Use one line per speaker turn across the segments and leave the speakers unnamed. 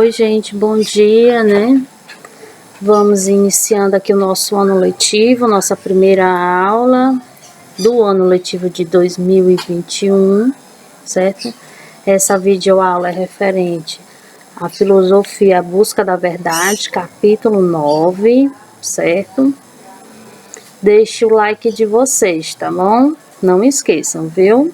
Oi, gente, bom dia, né? Vamos iniciando aqui o nosso ano letivo, nossa primeira aula do ano letivo de 2021, certo? Essa videoaula é referente à filosofia, a busca da verdade, capítulo 9, certo? Deixe o like de vocês, tá bom? Não esqueçam, viu?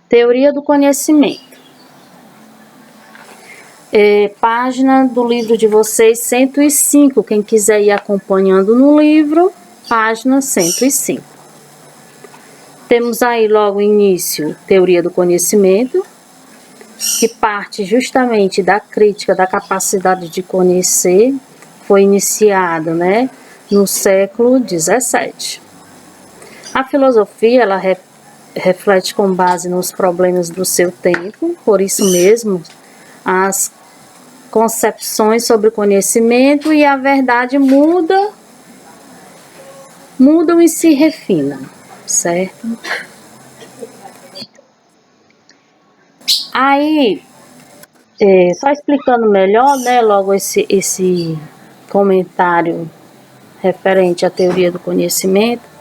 Teoria do conhecimento. Página do livro de vocês 105, quem quiser ir acompanhando no livro, página 105. Temos aí logo o início, teoria do conhecimento, que parte justamente da crítica da capacidade de conhecer, foi iniciado, né, no século 17. A filosofia, ela reflete com base nos problemas do seu tempo, por isso mesmo, as concepções sobre o conhecimento e a verdade mudam e se refinam, certo? Aí, só explicando melhor, né, logo esse comentário referente à teoria do conhecimento,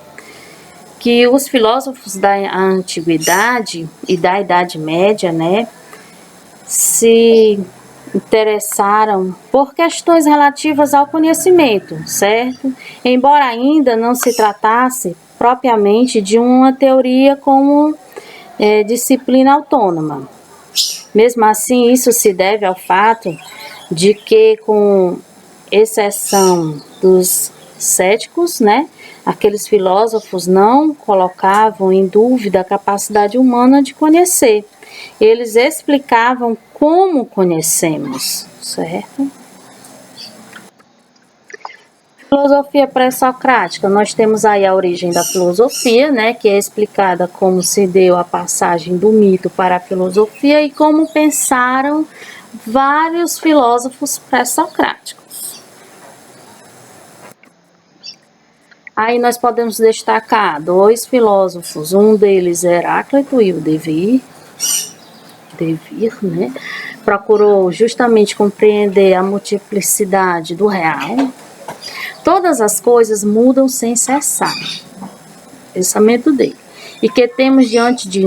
que os filósofos da antiguidade e da Idade Média, né, se interessaram por questões relativas ao conhecimento, certo? Embora ainda não se tratasse propriamente de uma teoria como disciplina autônoma. Mesmo assim, isso se deve ao fato de que, com exceção dos céticos, né, aqueles filósofos não colocavam em dúvida a capacidade humana de conhecer. Eles explicavam como conhecemos, certo? Filosofia pré-socrática, nós temos aí a origem da filosofia, né, que é explicada como se deu a passagem do mito para a filosofia e como pensaram vários filósofos pré-socráticos. Aí nós podemos destacar dois filósofos, um deles Heráclito e o De Vir, né? Procurou justamente compreender a multiplicidade do real. Todas as coisas mudam sem cessar. Pensamento dele. E que temos diante de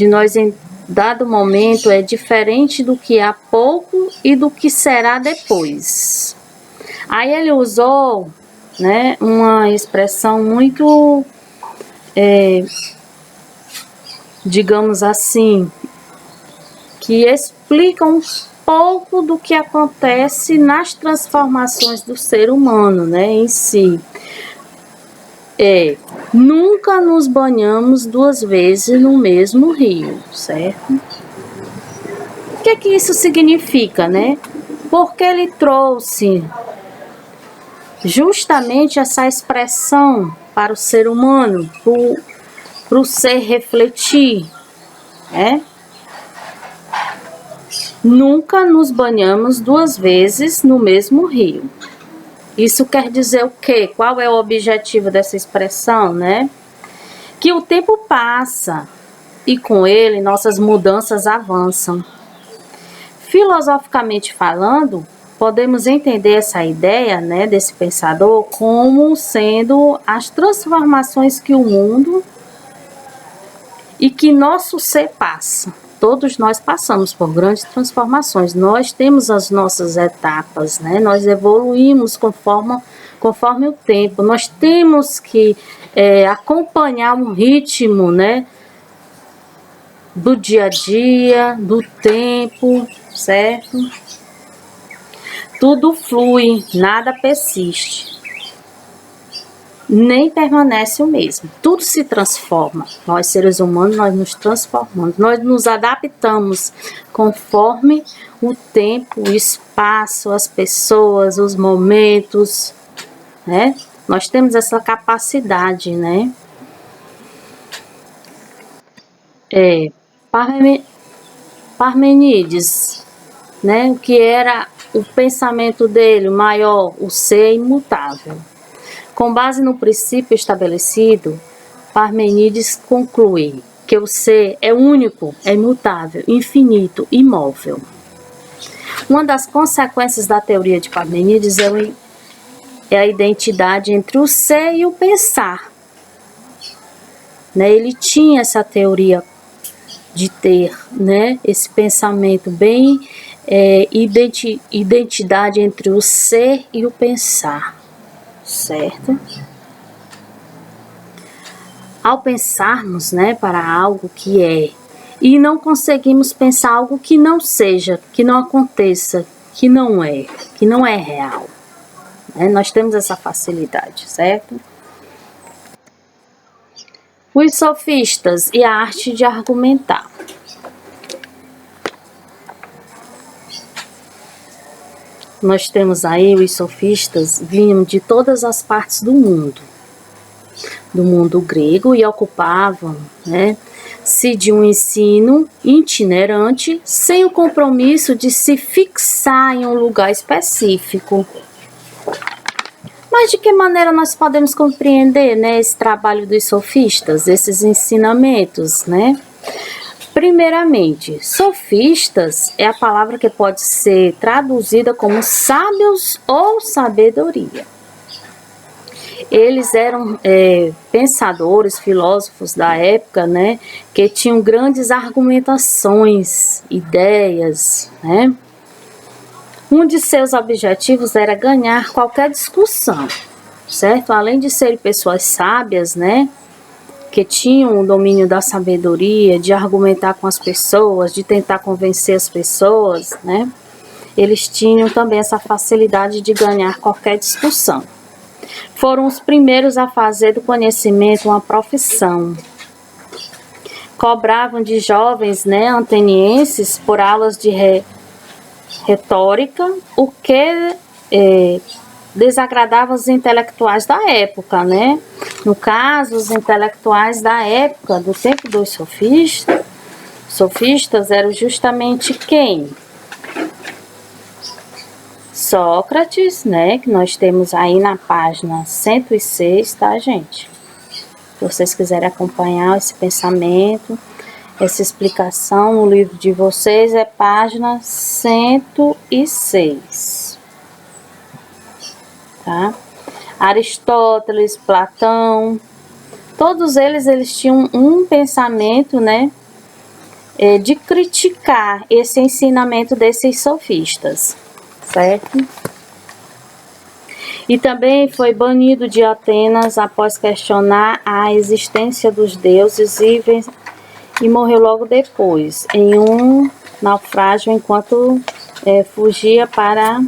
nós em dado momento é diferente do que há pouco e do que será depois. Aí ele usou, né, uma expressão muito, digamos assim, que explica um pouco do que acontece nas transformações do ser humano, né, em si. Nunca nos banhamos duas vezes no mesmo rio, certo? O que isso significa, né? Porque ele trouxe justamente essa expressão para o ser humano, para o ser refletir, né? Nunca nos banhamos duas vezes no mesmo rio. Isso quer dizer o quê? Qual é o objetivo dessa expressão, né? Que o tempo passa e com ele nossas mudanças avançam. Filosoficamente falando, podemos entender essa ideia, né, desse pensador como sendo as transformações que o mundo e que nosso ser passa. Todos nós passamos por grandes transformações, nós temos as nossas etapas, né? Nós evoluímos conforme o tempo, nós temos que acompanhar um ritmo, né, do dia a dia, do tempo, certo? Tudo flui, nada persiste, nem permanece o mesmo. Tudo se transforma. Nós, seres humanos, nós nos transformamos. Nós nos adaptamos conforme o tempo, o espaço, as pessoas, os momentos, né? Nós temos essa capacidade, né? Parmênides, né? O que era o pensamento dele maior, o ser imutável. Com base no princípio estabelecido, Parmênides conclui que o ser é único, é imutável, infinito, imóvel. Uma das consequências da teoria de Parmênides é a identidade entre o ser e o pensar. Né? Ele tinha essa teoria de ter, né, esse pensamento bem identidade entre o ser e o pensar, certo? Ao pensarmos, né, para algo que é, e não conseguimos pensar algo que não seja, que não aconteça, que não é real, né? Nós temos essa facilidade, certo? Os sofistas e a arte de argumentar. Nós temos aí os sofistas vinham de todas as partes do mundo grego, e ocupavam, né, se de um ensino itinerante sem o compromisso de se fixar em um lugar específico. Mas de que maneira nós podemos compreender, né, esse trabalho dos sofistas, esses ensinamentos, né? Primeiramente, sofistas é a palavra que pode ser traduzida como sábios ou sabedoria. Eles eram pensadores, filósofos da época, né, que tinham grandes argumentações, ideias, né? Um de seus objetivos era ganhar qualquer discussão, certo? Além de serem pessoas sábias, né, que tinham o domínio da sabedoria, de argumentar com as pessoas, de tentar convencer as pessoas, né, eles tinham também essa facilidade de ganhar qualquer discussão. Foram os primeiros a fazer do conhecimento uma profissão. Cobravam de jovens, né, atenienses por aulas de retórica, o que desagradava os intelectuais da época, né? No caso, os intelectuais da época, do tempo dos sofistas eram justamente quem? Sócrates, né? Que nós temos aí na página 106, tá, gente? Se vocês quiserem acompanhar esse pensamento, essa explicação no livro de vocês, é página 106. Tá? Aristóteles, Platão, todos eles tinham um pensamento, né, de criticar esse ensinamento desses sofistas, certo? E também foi banido de Atenas após questionar a existência dos deuses e morreu logo depois, em um naufrágio enquanto fugia para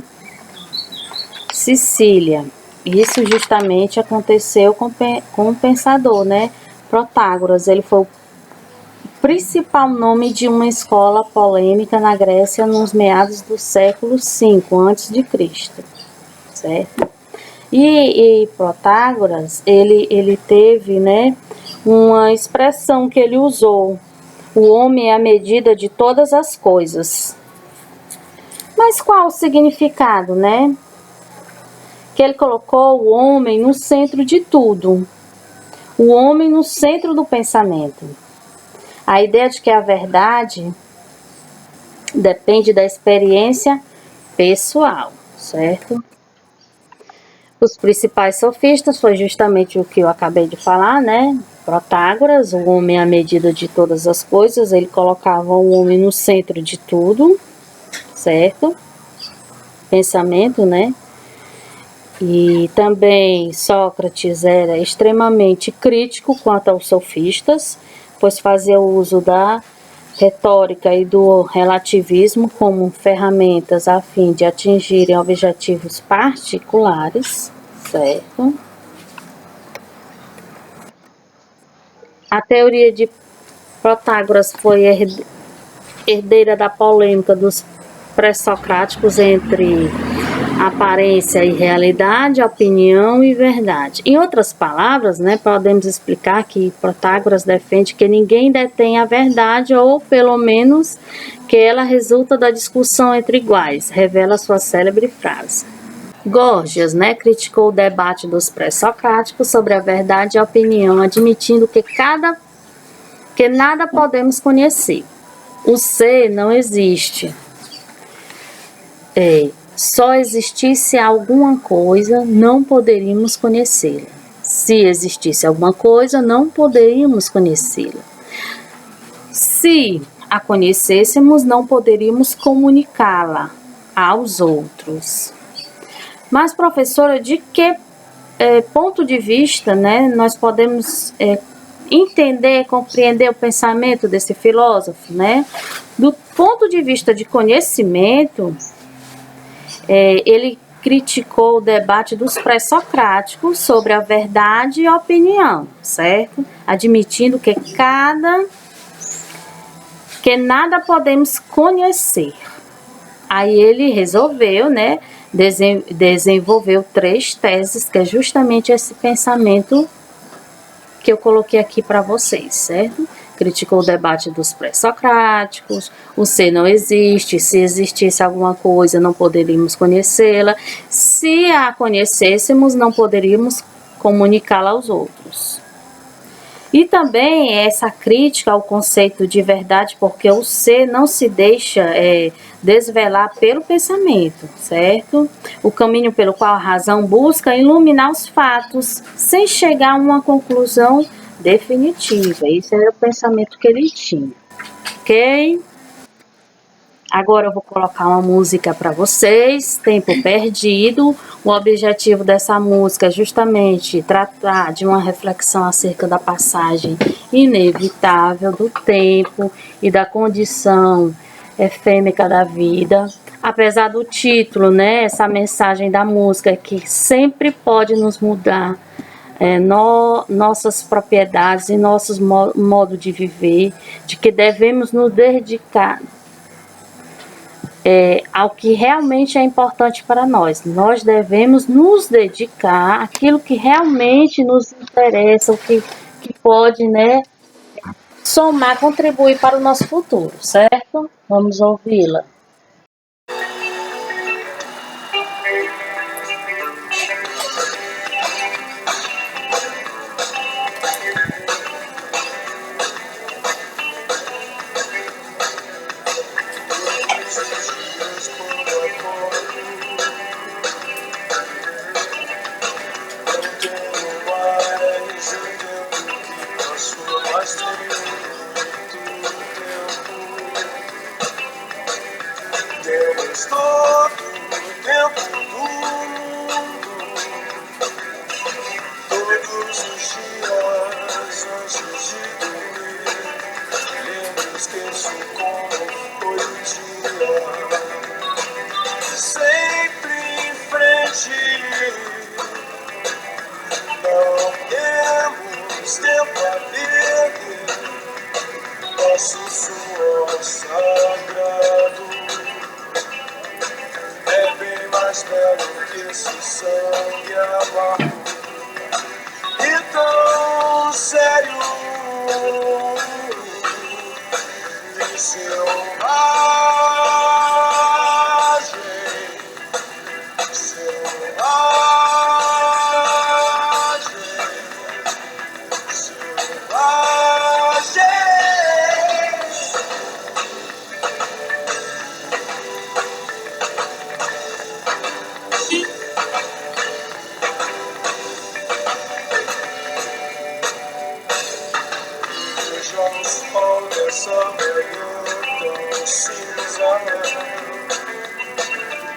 Sicília. Isso justamente aconteceu com o pensador, né, Protágoras. Ele foi o principal nome de uma escola polêmica na Grécia nos meados do século V a.C., certo? E Protágoras, ele teve, né, uma expressão que ele usou: o homem é a medida de todas as coisas. Mas qual o significado, né? Que ele colocou o homem no centro de tudo, o homem no centro do pensamento. A ideia de que a verdade depende da experiência pessoal, certo? Os principais sofistas foi justamente o que eu acabei de falar, né? Protágoras, o homem é a medida de todas as coisas, ele colocava o homem no centro de tudo, certo? Pensamento, né? E também Sócrates era extremamente crítico quanto aos sofistas, pois fazia uso da retórica e do relativismo como ferramentas a fim de atingirem objetivos particulares, certo? A teoria de Protágoras foi herdeira da polêmica dos pré-socráticos entre aparência e realidade, opinião e verdade. Em outras palavras, né, podemos explicar que Protágoras defende que ninguém detém a verdade, ou pelo menos que ela resulta da discussão entre iguais, revela sua célebre frase. Górgias, né, criticou o debate dos pré-socráticos sobre a verdade e a opinião, admitindo que cada que nada podemos conhecer. O ser não existe. Só existisse alguma coisa, não poderíamos conhecê-la. Se existisse alguma coisa, não poderíamos conhecê-la. Se a conhecêssemos, não poderíamos comunicá-la aos outros. Mas, professora, de que ponto de vista, né, nós podemos entender, compreender o pensamento desse filósofo, né? Do ponto de vista de conhecimento, ele criticou o debate dos pré-socráticos sobre a verdade e a opinião, certo? Admitindo que nada podemos conhecer. Aí ele resolveu, né, desenvolveu 3 teses, que é justamente esse pensamento que eu coloquei aqui para vocês, certo? Criticou o debate dos pré-socráticos, o ser não existe, se existisse alguma coisa não poderíamos conhecê-la, se a conhecêssemos não poderíamos comunicá-la aos outros. E também essa crítica ao conceito de verdade, porque o ser não se deixa desvelar pelo pensamento, certo? O caminho pelo qual a razão busca iluminar os fatos sem chegar a uma conclusão definitiva. Esse era o pensamento que ele tinha, ok? Agora eu vou colocar uma música para vocês, Tempo Perdido. O objetivo dessa música é justamente tratar de uma reflexão acerca da passagem inevitável do tempo e da condição efêmera da vida. Apesar do título, né, essa mensagem da música que sempre pode nos mudar nossas propriedades e nossos modo de viver, de que devemos nos dedicar ao que realmente é importante para nós. Nós devemos nos dedicar àquilo que realmente nos interessa, o que pode, né, somar, contribuir para o nosso futuro, certo? Vamos ouvi-la.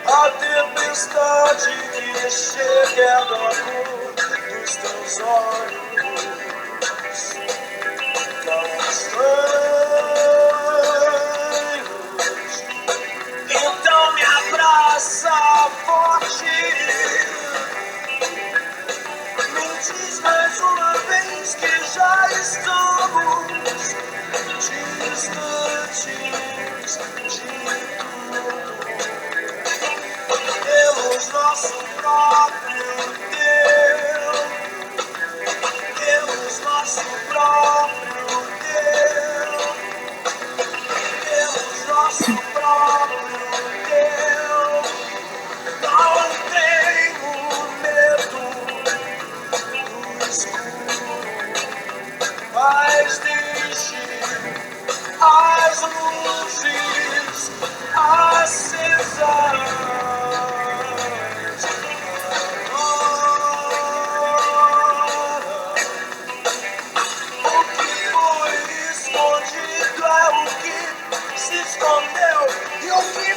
A tempestade que chega da cor dos teus olhos, tão estranhos. Então me abraça forte, me diz mais uma vez que já estamos distantes de temos nosso próprio Deus, temos nosso próprio Deus, temos nosso próprio Deus. Não tenho medo do escuro, mas deixe as luzes acesas. O que foi escondido é o que se escondeu, e o que